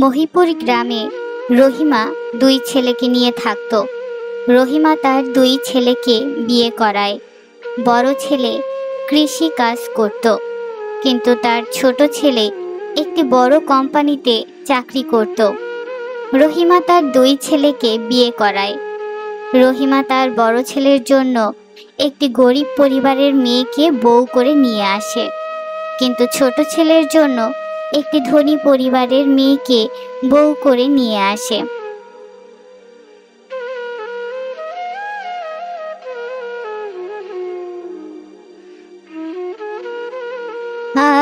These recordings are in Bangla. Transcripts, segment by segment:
মহিপুর গ্রামে রহিমা দুই ছেলেকে নিয়ে থাকত। রহিমা তার দুই ছেলেকে বিয়ে করায়। বড় ছেলে কৃষি কাজ করত, কিন্তু তার ছোট ছেলে একটি বড় কোম্পানিতে চাকরি করত। রহিমা তার দুই ছেলেকে বিয়ে করায়। রহিমা তার বড় ছেলের জন্য একটি গরিব পরিবারের মেয়েকে বউ করে নিয়ে আসে, কিন্তু ছোট ছেলের জন্য একটি ধনী পরিবারের মেয়েকে বউ করে নিয়ে আসে।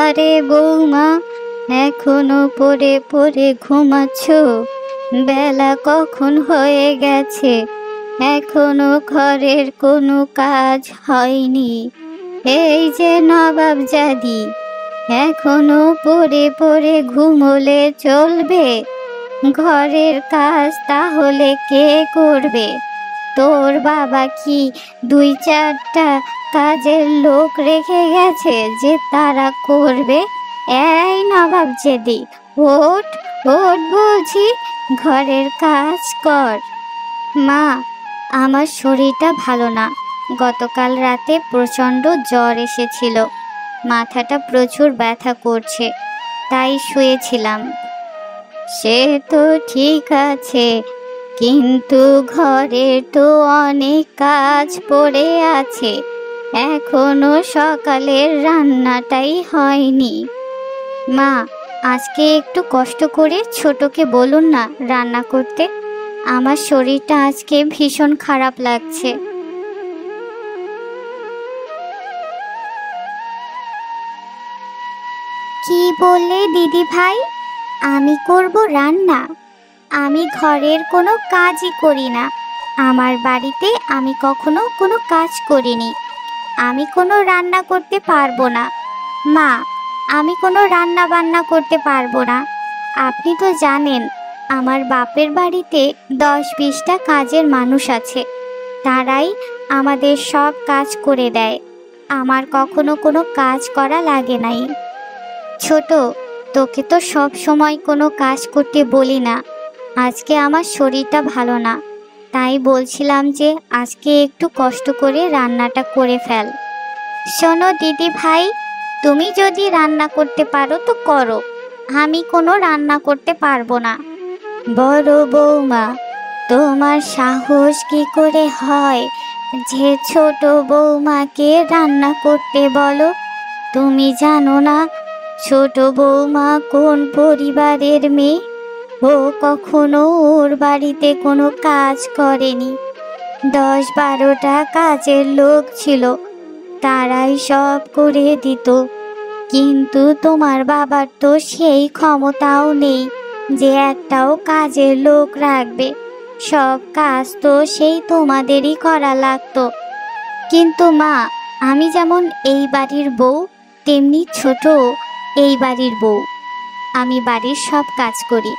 আরে বৌমা, এখনো পড়ে পড়ে ঘুমাচ্ছ? বেলা কখন হয়ে গেছে, এখনো ঘরের কোনো কাজ হয়নি। এই যে নবাবজাদি, এখনো পড়ে পড়ে ঘুমোলে চলবে? ঘরের কাজ তাহলে কে করবে? তোর বাবা কি দুই চারটা কাজের লোক রেখে গেছে যে তারা করবে? এই নবাবজাদি, ওঠ ওঠ বলছি, ঘরের কাজ কর। মা, আমার শরীরটা ভালো না। গতকাল রাতে প্রচণ্ড জ্বর এসেছিল, মাথাটা প্রচুর ব্যথা করছে, তাই শুয়েছিলাম। সে তো ঠিক আছে, কিন্তু ঘরে তো অনেক কাজ পড়ে আছে, এখনো সকালের রান্নাটাই হয়নি। মা, আজকে একটু কষ্ট করে ছোটকে বলুন না রান্না করতে। আমার শরীরটা আজকে ভীষণ খারাপ লাগছে। কি বললে দিদি ভাই? আমি করব রান্না? আমি ঘরের কোনো কাজই করি না। আমার বাড়িতে আমি কখনো কোনো কাজ করিনি। আমি কোনো রান্না করতে পারবো না। মা, আমি কোনো রান্না বান্না করতে পারবো না। আপনি তো জানেন আমার বাপের বাড়িতে 10-20টা কাজের মানুষ আছে, তারাই আমাদের সব কাজ করে দেয়। আমার কখনো কোনো কাজ করা লাগে নাই। ছোট, তোকে তো সব সময় কোনো কাজ করতে বলি না। আজকে আমার শরীরটা ভালো না, তাই বলছিলাম যে আজকে একটু কষ্ট করে রান্নাটা করে ফেল। শোনো দিদি ভাই, তুমি যদি রান্না করতে পারো তো করো, আমি কোনো রান্না করতে পারবো না। বড় বৌমা, তোমার সাহস কি করে হয় যে ছোট বৌমাকে রান্না করতে বলো? তুমি জানো না ছোট বৌমা কোন পরিবারের মেয়ে? ও কখনো ওর বাড়িতে কোনো কাজ করেনি। 10-12টা কাজের লোক ছিল, তারাই সব করে দিত। কিন্তু তোমার বাবার তো সেই ক্ষমতাও নেই যে একটাও কাজের লোক রাখবে। সব কাজ তো সেই তোমাদেরই করা লাগতো। কিন্তু মা, আমি যেমন এই বাড়ির বউ, তেমনি ছোট এই বাড়ির বউ। আমি বাড়ির সব কাজ করি,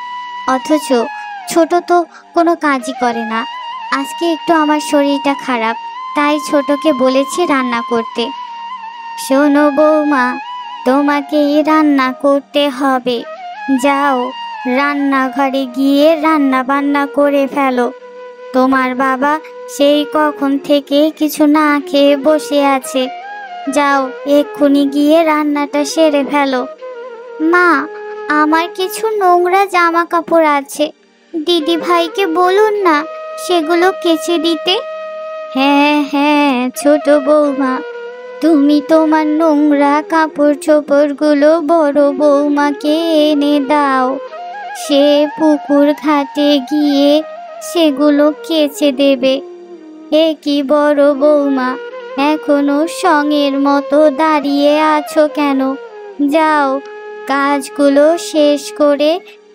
অথচ ছোট তো কোনো কাজই করে না। আজকে একটু আমার শরীরটা খারাপ, তাই ছোটকে বলেছি রান্না করতে। শোনো বৌমা, তোমাকেই রান্না করতে হবে। যাও, রান্নাঘরে গিয়ে রান্না বান্না করে ফেলো। তোমার বাবা সেই কখন থেকে কিছু না খেয়ে বসে আছে। যাও, এক্ষুনি গিয়ে রান্নাটা সেরে ফেলো। মা, আমার কিছু নোংরা জামা কাপড় আছে, দিদি ভাইকে বলুন না সেগুলো কেচে দিতে। হ্যাঁ হ্যাঁ ছোট বৌমা, তুমি তোমার নোংরা কাপড় চোপড়গুলো বড় বৌমাকে এনে দাও। সে পুকুর ঘাটে গিয়ে সেগুলো কেচে দেবে। এ কি বড় বৌমা, এখনো সঙের মতো দাঁড়িয়ে আছো কেন? যাও, কাজগুলো শেষ করে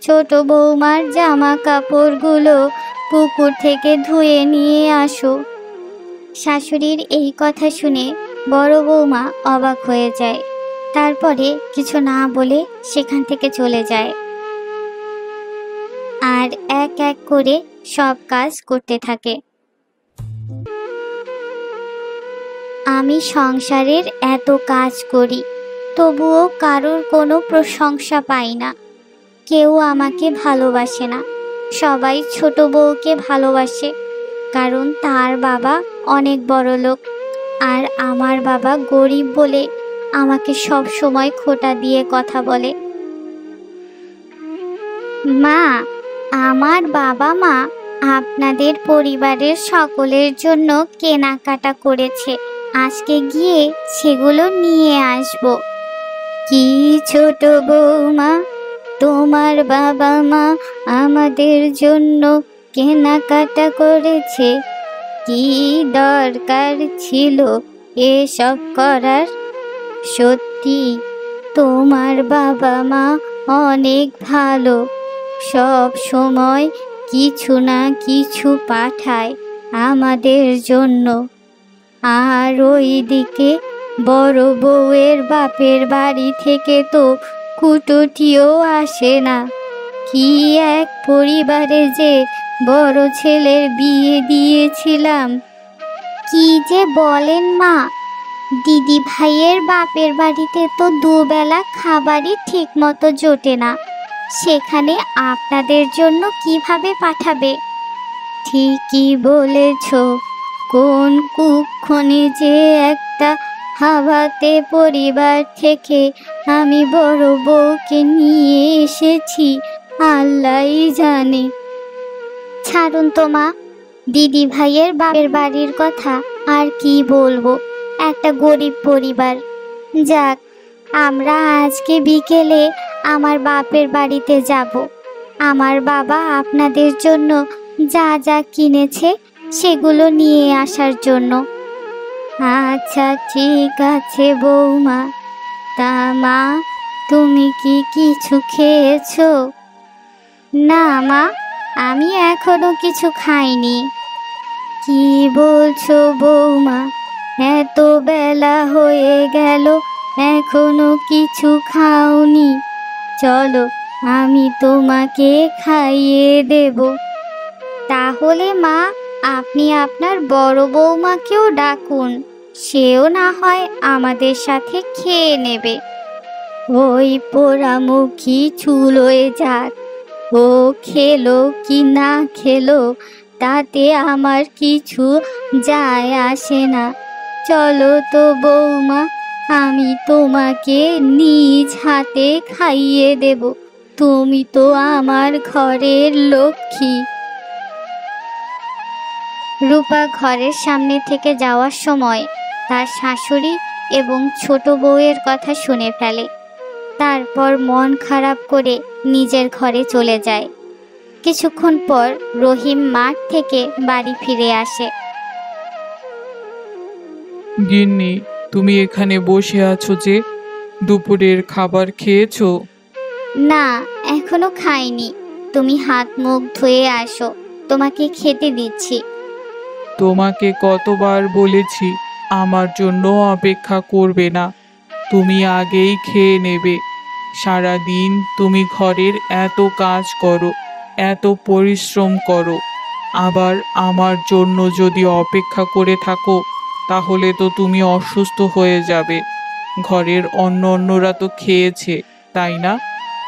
ছোট বৌমার জামা কাপড়গুলো পুকুর থেকে ধুয়ে নিয়ে আসো। শাশুড়ির এই কথা শুনে বড় বৌমা অবাক হয়ে যায়। তারপরে কিছু না বলে সেখান থেকে চলে যায় আর এক এক করে সব কাজ করতে থাকে। আমি সংসারের এত কাজ করি, তবুও কারোর কোনো প্রশংসা পাই না। কেউ আমাকে ভালোবাসে না। সবাই ছোট বউকে ভালোবাসে, কারণ তার বাবা অনেক বড়লোক। আর আমার বাবা গরিব বলে আমাকে সব সময় খোঁটা দিয়ে কথা বলে। মা, আমার বাবা মা আপনাদের পরিবারের সকলের জন্য কেনাকাটা করেছে। আজকে গিয়ে সেগুলো নিয়ে আসবো। কি ছোট বৌমা, তোমার বাবা মা আমাদের জন্য কেনাকাটা করেছে? কি দরকার ছিল এসব করার? সত্যি তোমার বাবা মা অনেক ভালো, সব সময় কিছু না কিছু পাঠায় আমাদের জন্য। আর ওইদিকে বড় বউয়ের বাপের বাড়ি থেকে তো কুটুটিও আসে না। কি এক পরিবারে যে বড় ছেলের বিয়ে দিয়েছিলাম। কি যে বলেন মা, দিদি ভাইয়ের বাপের বাড়িতে তো দুবেলা খাবারই ঠিক মতো জোটে না, সেখানে আপনাদের জন্য কিভাবে পাঠাবে? ঠিকই বলেছ। কোন কুক্ষণে যে একটা হাওয়াতে পরিবার থেকে আমি বড় বউকে নিয়ে এসেছি, আল্লাহই জানে। ছাড়ুন তো মা, দিদি ভাইয়ের বাপের বাড়ির কথা আর কি বলবো, একটা গরিব পরিবার। যাক, আমরা আজকে বিকেলে আমার বাপের বাড়িতে যাব। আমার বাবা আপনাদের জন্য যা যা কিনেছে সেগুলো নিয়ে আসার জন্য। আচ্ছা ঠিক আছে বৌমা। তা মা, তুমি কি কিছু খেয়েছো? না মা, আমি এখনো কিছু খাইনি। কি বলছো বৌমা, এত বেলা হয়ে গেল এখনো কিছু খাওনি? চলো, আমি তোমাকে খাইয়ে দেব। তাহলে মা, আপনি আপনার বড় বৌমাকেও ডাকুন, সেও না হয় আমাদের সাথে খেয়ে নেবে। ওই পোড়ামুখী চুলোয় যাক, ও খেলো কি না খেলো তাতে আমার কিছু যায় আসে না। চলো তো বৌমা, আমি তোমাকে নিজ হাতে খাইয়ে দেব। তুমি তো আমার ঘরের লক্ষ্মী। রূপা ঘরের সামনে থেকে যাওয়ার সময় তার শাশুড়ি এবং ছোট বউয়ের কথা শুনে ফেলে। তারপর মন খারাপ করে নিজের ঘরে চলে যায়। কিছুক্ষণ পর রহিম মাঠ থেকে বাড়ি ফিরে আসে। গিন্নি, তুমি এখানে বসে আছো যে? দুপুরের খাবার খেয়েছো? না, এখনো খাইনি। তুমি হাত মুখ ধুয়ে আসো, তোমাকে খেতে দিচ্ছি। তোমাকে কতবার বলেছি আমার জন্য অপেক্ষা করবে না, তুমি আগেই খেয়ে নেবে। সারাদিন তুমি ঘরের এত কাজ করো, এত পরিশ্রম করো, আবার আমার জন্য যদি অপেক্ষা করে থাকো তাহলে তো তুমি অসুস্থ হয়ে যাবে। ঘরের অন্যরা তো খেয়েছে, তাই না?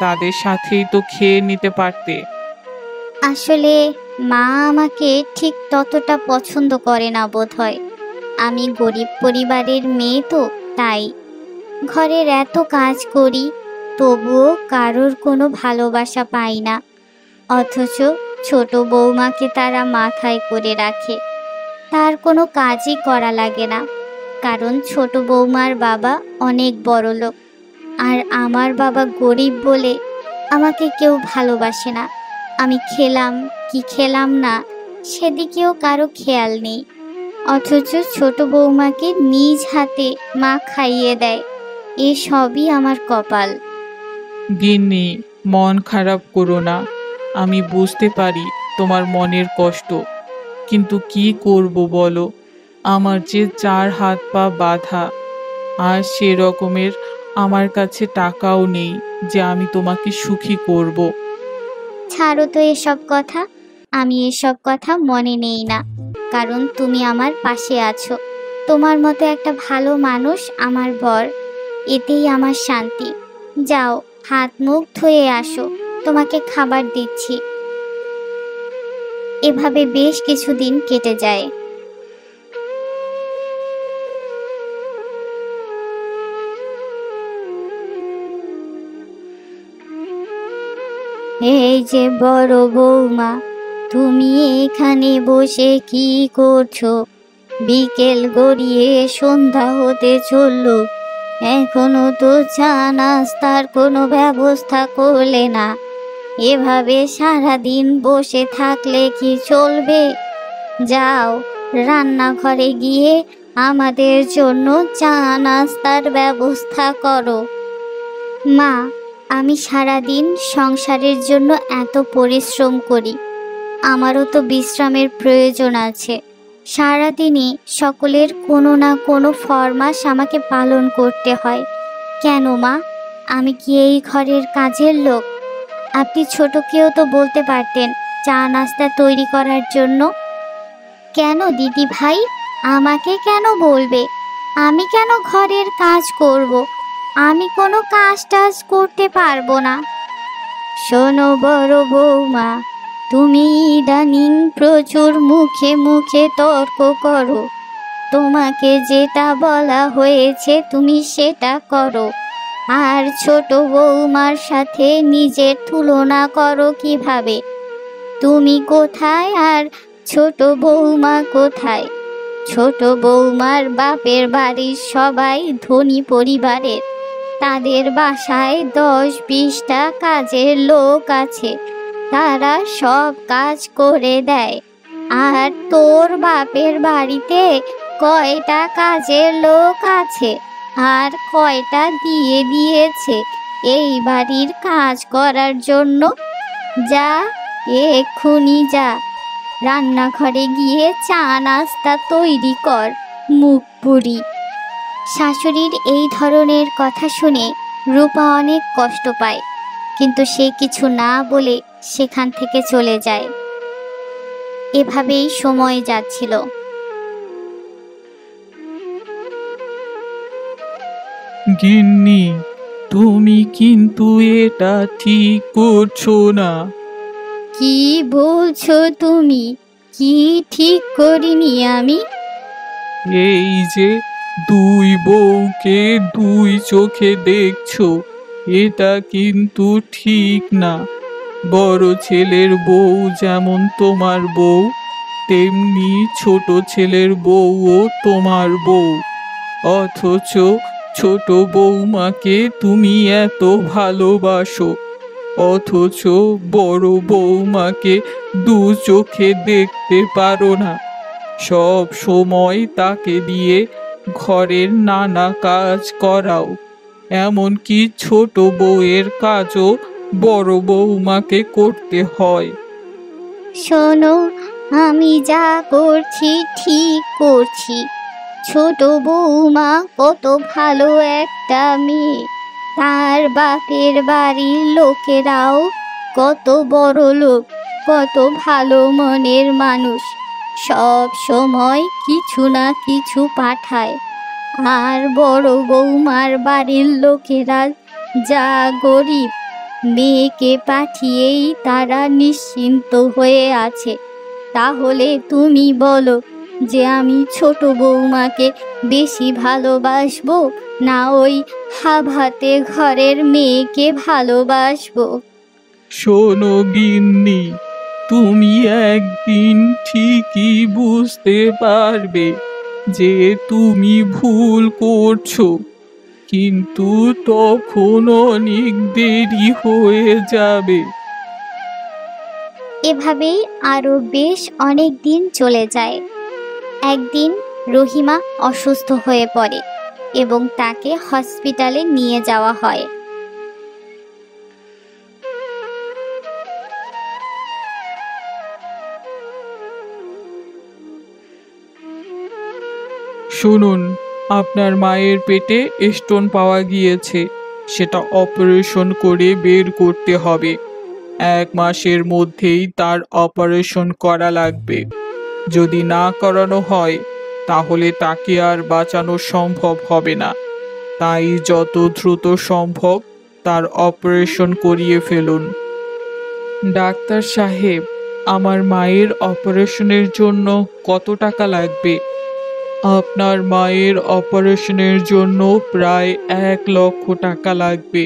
তাদের সাথেই তো খেয়ে নিতে পারতে। আসলে মা আমাকে ঠিক ততটা পছন্দ করে না বোধহয়। আমি গরিব পরিবারের মেয়ে তো, তাই ঘরের এত কাজ করি, তবুও কারোর কোনো ভালোবাসা পাই না। অথচ ছোট বৌমাকে তারা মাথায় করে রাখে। তার কোনো কাজই করা লাগে না, কারণ ছোট বৌমার বাবা অনেক বড়লোক। আর আমার বাবা গরিব বলে আমাকে কেউ ভালোবাসে না। আমি খেলাম কি খেলাম না সেদিকেও কারো খেয়াল নেই, অথচ ছোট বৌমাকে নিজ হাতে মা খাইয়ে দেয়। এসবই আমার কপাল। গিন্নি, মন খারাপ করো না। আমি বুঝতে পারি তোমার মনের কষ্ট, কিন্তু কি করব বলো? আমার যে চার হাত পা বাঁধা, আর সেরকমের আমার কাছে টাকাও নেই যে আমি তোমাকে সুখী করব। ছাড়ো তো এসব কথা, আমি এসব কথা মনে নেই না, কারণ তুমি আমার পাশে আছো। তোমার মতো একটা ভালো মানুষ আমার বর, এতেই আমার শান্তি। যাও, হাত মুখ ধুয়ে আসো, তোমাকে খাবার দিচ্ছি। এভাবে বেশ কিছুদিন কেটে যায়। এই যে বড় বৌমা, তুমি এখানে বসে কি করছো? বিকেল গড়িয়ে সন্ধ্যা হতে চললো, এখনো তো চা নাস্তার কোনো ব্যবস্থা করলে না। এভাবে সারাদিন বসে থাকলে কি চলবে? যাও, রান্নাঘরে গিয়ে আমাদের জন্য চা নাস্তার ব্যবস্থা করো। মা, আমি সারাদিন সংসারের জন্য এত পরিশ্রম করি, আমারও তো বিশ্রামের প্রয়োজন আছে। সারাদিনই সকলের কোনো না কোনো ফরমাস আমাকে পালন করতে হয়। কেন মা, আমি কি এই ঘরের কাজের লোক? আপনি ছোটকেও তো বলতে পারতেন চা নাস্তা তৈরি করার জন্য। কেন দিদি ভাই, আমাকে কেন বলবে? আমি কেন ঘরের কাজ করব? আমি কোনো কাজ টাজ করতে পারবো না। শোনো বড় বৌমা, তুমি ইদানিং প্রচুর মুখে মুখে তর্ক করো। তোমাকে যেটা বলা হয়েছে তুমি সেটা করো, আর ছোট বৌমার সাথে নিজের তুলনা করো কিভাবে? তুমি কোথায় আর ছোট বৌমা কোথায়? ছোট বৌমার বাপের বাড়ির সবাই ধনী পরিবারের, তাদের বাসায় 10-20টা কাজের লোক আছে, তারা সব কাজ করে দেয়। আর তোর বাপের বাড়িতে কয়টা কাজের লোক আছে, আর কয়টা দিয়ে দিয়েছে এই বাড়ির কাজ করার জন্য? যা, এক্ষুনি যা, রান্নাঘরে গিয়ে চা নাস্তা তৈরি কর, মুখ পুরি। শাশুড়ির এই ধরনের কথা শুনে রূপা অনেক কষ্ট পায়, কিন্তু সে কিছু না বলে সেখান থেকে চলে যায়। এভাবেই সময় যাচ্ছিল। গিন্নি, তুমি কিন্তু এটা ঠিক করছো না। কি বলছো তুমি? কি ঠিক করিনি আমি? এই যে দুই বউকে দুই চোখে দেখছো, এটা কিন্তু ঠিক না। বড় ছেলের বউ যেমন তোমার বউ, তেমনি ছোট ছেলের বউও তোমার বউ। অথচ ছোট বৌমাকে তুমি এত ভালোবাসো, অথচ বড় বৌমাকে দু চোখে দেখতে পারো না। সব সময় তাকে দিয়ে ঘরের নানা কাজ করাও, এমনকি ছোট বউয়ের কাজও বড় বৌমাকে করতে হয়। শোনো, আমি যা করছি ঠিক করছি। ছোট বৌমা কত ভালো একটা মেয়ে, তার বাপের বাড়ির লোকেরাও কত বড় লোক, কত ভালো মনের মানুষ, সব সময় কিছু না কিছু পাঠায়। আর বড় বৌমার বাড়ির লোকেরা যা গরিব, মেয়েকে পাঠিয়েই তারা নিশ্চিন্ত হয়ে আছে। তাহলে তুমি বলো যে আমি ছোট বৌমাকে বেশি ভালোবাসবো, না ওই হাভাতে ঘরের মেয়েকে ভালোবাসবো? শোনো গিন্নি, তুমি একদিন ঠিকই বুঝতে পারবে যে তুমি ভুল করছো, কিন্তু তখন অনেক দেরি হয়ে যাবে। এভাবেই আরো বেশ অনেক দিন চলে যায়। একদিন রহিমা অসুস্থ হয়ে পড়ে এবং তাকে হসপিটালে নিয়ে যাওয়া হয়। শুনুন, আপনার মায়ের পেটে স্টোন পাওয়া গিয়েছে, সেটা অপারেশন করে বের করতে হবে। 1 মাসের মধ্যেই তার অপারেশন করা লাগবে। যদি না করানো হয় তাহলে তাকে আর বাঁচানো সম্ভব হবে না। তাই যত দ্রুত সম্ভব তার অপারেশন করিয়ে ফেলুন। ডাক্তার সাহেব, আমার মায়ের অপারেশনের জন্য কত টাকা লাগবে? আপনার মায়ের অপারেশনের জন্য প্রায় 1 লক্ষ টাকা লাগবে।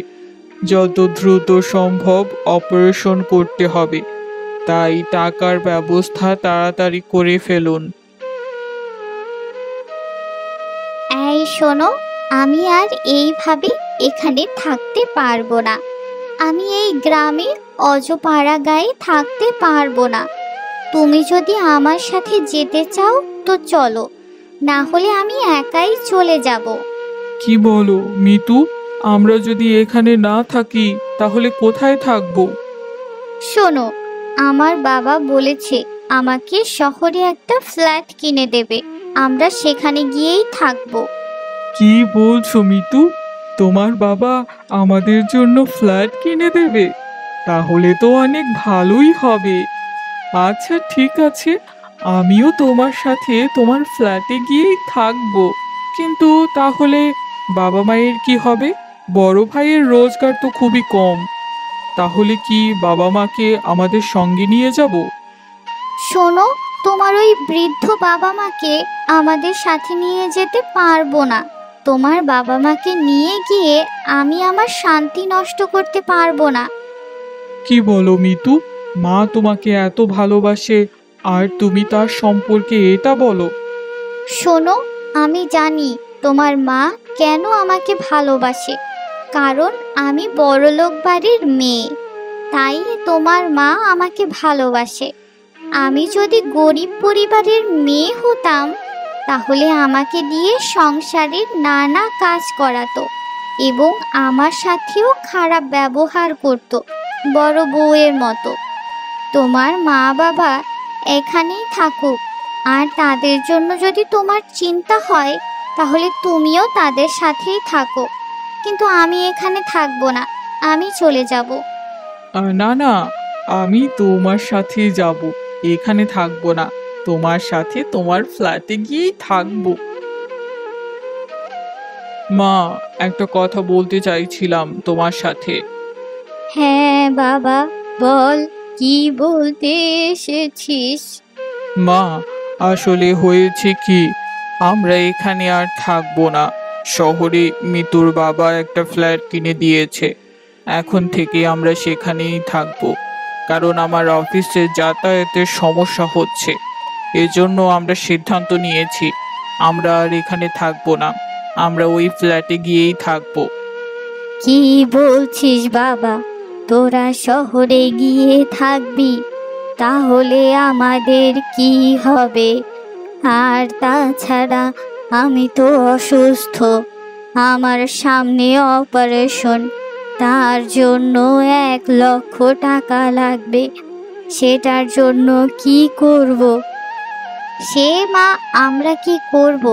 যত দ্রুত সম্ভব অপারেশন করতে হবে, তাই টাকার ব্যবস্থা তাড়াতাড়ি করে ফেলুন। এই শোনো, আমি আর এইভাবে এখানে থাকতে পারবো না। আমি এই গ্রামে অজপাড়া গায়ে থাকতে পারবো না। তুমি যদি আমার সাথে যেতে চাও তো চলো, না হলে আমি একাই চলে যাব। কি বলো মিতু? আমরা যদি এখানে না থাকি তাহলে কোথায় থাকবো? শোনো, আমার বাবা বলেছে আমাকে শহরে একটা ফ্ল্যাট কিনে দেবে। আমরা সেখানে গিয়েই থাকবো। কি বলছো মিতু? তোমার বাবা আমাদের জন্য ফ্ল্যাট কিনে দেবে? তাহলে তো অনেক ভালোই হবে। আচ্ছা ঠিক আছে, আমিও তোমার সাথে তোমার ফ্ল্যাটে গিয়েই থাকবো। কিন্তু তাহলে বাবা মায়ের কি হবে? বড় ভাইয়ের রোজগার তো খুবই কম। তাহলে কি বাবা মাকে আমাদের সঙ্গে নিয়ে যাব? শোনো, তোমার ওই বৃদ্ধ বাবা মাকে আমাদের সাথে নিয়ে যেতে পারবো না। তোমার বাবা মাকে নিয়ে গিয়ে আমি আমার শান্তি নষ্ট করতে পারবো না। কি বলো মিতু? মা তোমাকে এত ভালোবাসে আর তুমি তার সম্পর্কে এটা বলো? শোনো, আমি জানি তোমার মা কেন আমাকে ভালোবাসে। কারণ আমি বড়লোক বাড়ির মেয়ে, তাই তোমার মা আমাকে ভালোবাসে। আমি যদি গরিব পরিবারের মেয়ে হতাম তাহলে আমাকে দিয়ে সংসারের নানা কাজ করাতো এবং আমার সাথেও খারাপ ব্যবহার করত, বড় বউয়ের মতো। তোমার মা বাবা এখানেই থাকুক, আর তাদের জন্য যদি তোমার চিন্তা হয় তাহলে তুমিও তাদের সাথেই থাকো। কিন্তু আমি এখানে থাকবো না, আমি চলে যাব। না না, আমি তোমার সাথে যাব, এখানে থাকবো না। তোমার সাথে তোমার ফ্ল্যাটে গিয়েই থাকবো। মা, একটা কথা বলতে চাইছিলাম তোমার সাথে। হ্যাঁ বাবা, বল, কি বলতে এসেছিস? মা, আসলে হয়েছে কি, আমরা এখানে আর থাকবো না। শহরে মিতুর বাবা একটা ফ্ল্যাট কিনে দিয়েছে। এখন থেকে আমরা সেখানেই থাকবো, কারণ আমার অফিসে যাতায়াতের সমস্যা হচ্ছে। এজন্য আমরা সিদ্ধান্ত নিয়েছি আমরা আর এখানে থাকবো না, আমরা ওই ফ্ল্যাটে গিয়েই থাকবো। কি বলছিস বাবা? তোরা শহরে গিয়ে থাকবি? তাহলে আমাদের কি হবে? আর তাছাড়া আমি তো অসুস্থ, আমার সামনে অপারেশন, তার জন্য 1 লক্ষ টাকা লাগবে। সেটার জন্য কি করব? সে মা, আমরা কি করব?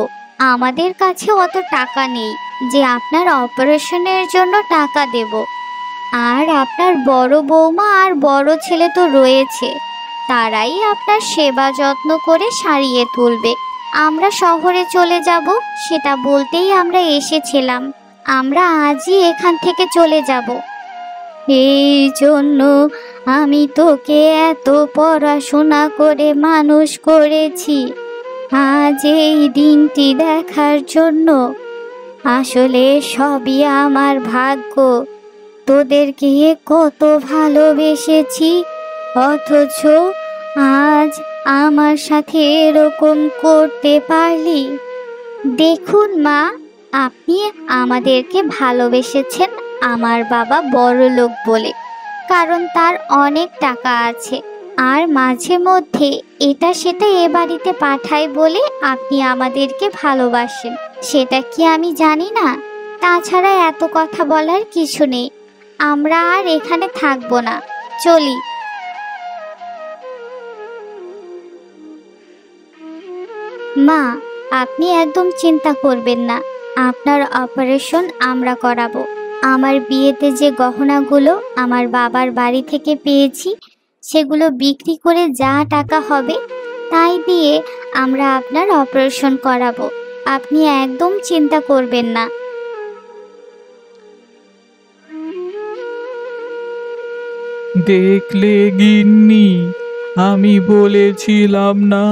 আমাদের কাছে অত টাকা নেই যে আপনার অপারেশনের জন্য টাকা দেব। আর আপনার বড় বৌমা আর বড় ছেলে তো রয়েছে, তারাই আপনার সেবা যত্ন করে সারিয়ে তুলবে। আমরা শহরে চলে যাব সেটা বলতেই আমরা এসেছিলাম। আমরা আজই এখান থেকে চলে যাব। এই জন্য আমি তোকে এত পড়াশোনা করে মানুষ করেছি, আজ এই দিনটি দেখার জন্য। আসলে সবই আমার ভাগ্য। তোদেরকে কত ভালোবেসেছি, অথচ আজ আমার সাথে এরকম করতে পারলি। দেখুন মা, আপনি আমাদেরকে ভালোবেসেছেন আমার বাবা বড়লোক বলে, কারণ তার অনেক টাকা আছে, আর মাঝে মধ্যে এটা সেটা এ বাড়িতে পাঠায় বলে আপনি আমাদেরকে ভালোবাসেন। সেটা কি আমি জানি না? তাছাড়া এত কথা বলার কিছু নেই। আমরা আর এখানে থাকবো না, চলি। মা, আপনি একদম চিন্তা করবেন না, আপনার অপারেশন আমরা করাবো। আমার বিয়েতে যে গহনাগুলো আমার বাবার বাড়ি থেকে পেয়েছি সেগুলো বিক্রি করে যা টাকা হবে তাই দিয়ে আমরা আপনার অপারেশন করাবো। আপনি একদম চিন্তা করবেন না। দেখলে গিন্নি, আমি বলেছিলাম না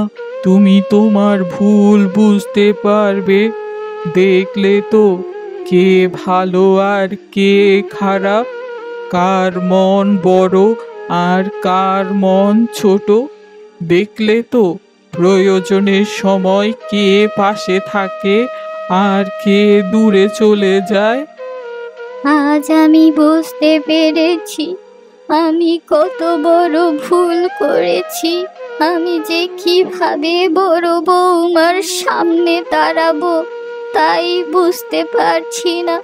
তুমি তোমার ভুল বুঝতে পারবে। দেখলে তো কে ভালো আর কে খারাপ, কার মন বড় আর কার মন ছোট। দেখলে তো প্রয়োজনের সময় কে পাশে থাকে আর কে দূরে চলে যায়। আজ আমি বুঝতে পেরেছি আমি কত বড় ভুল করেছি। আমি যে কিভাবে বড় বৌমার সামনে দাঁড়াবো তাই বুঝতে পারছি না।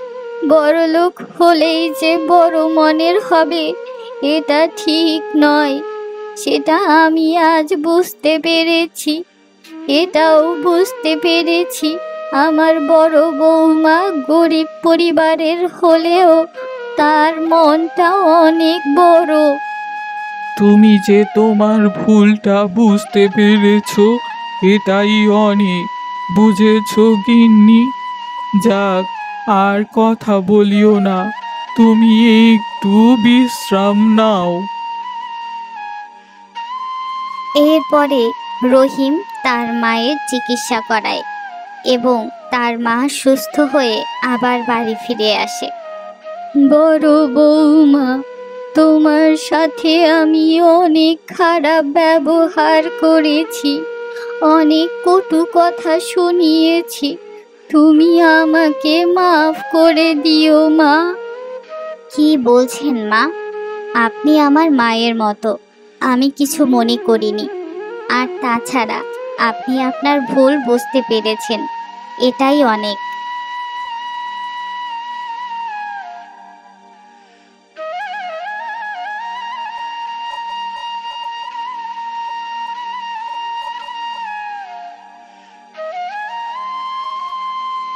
বড়লোক হলেই যে বড় মনের হবে এটা ঠিক নয়, সেটা আমি আজ বুঝতে পেরেছি। এটাও বুঝতে পেরেছি আমার বড় বৌমা গরিব পরিবারের হলেও তার মনটা অনেক বড়। তুমি যে তোমার ভুলটা বুঝতে পেরেছো এটাই অনেক, বুঝেছো গিন্নি? যাক, আর কথা বলিও না, তুমি একটু বিশ্রাম নাও। এরপরে রহিম তার মায়ের চিকিৎসা করায় এবং তার মা সুস্থ হয়ে আবার বাড়ি ফিরে আসে। বড় বৌমা, তোমার সাথে আমি অনেক খারাপ ব্যবহার করেছি, অনেক কটু কথা শুনিয়েছি। তুমি আমাকে মাফ করে দিও মা। কি বলছেন মা? আপনি আমার মায়ের মতো, আমি কিছু মনে করিনি। আর তাছাড়া আপনি আপনার ভুল বুঝতে পেরেছেন, এটাই অনেক।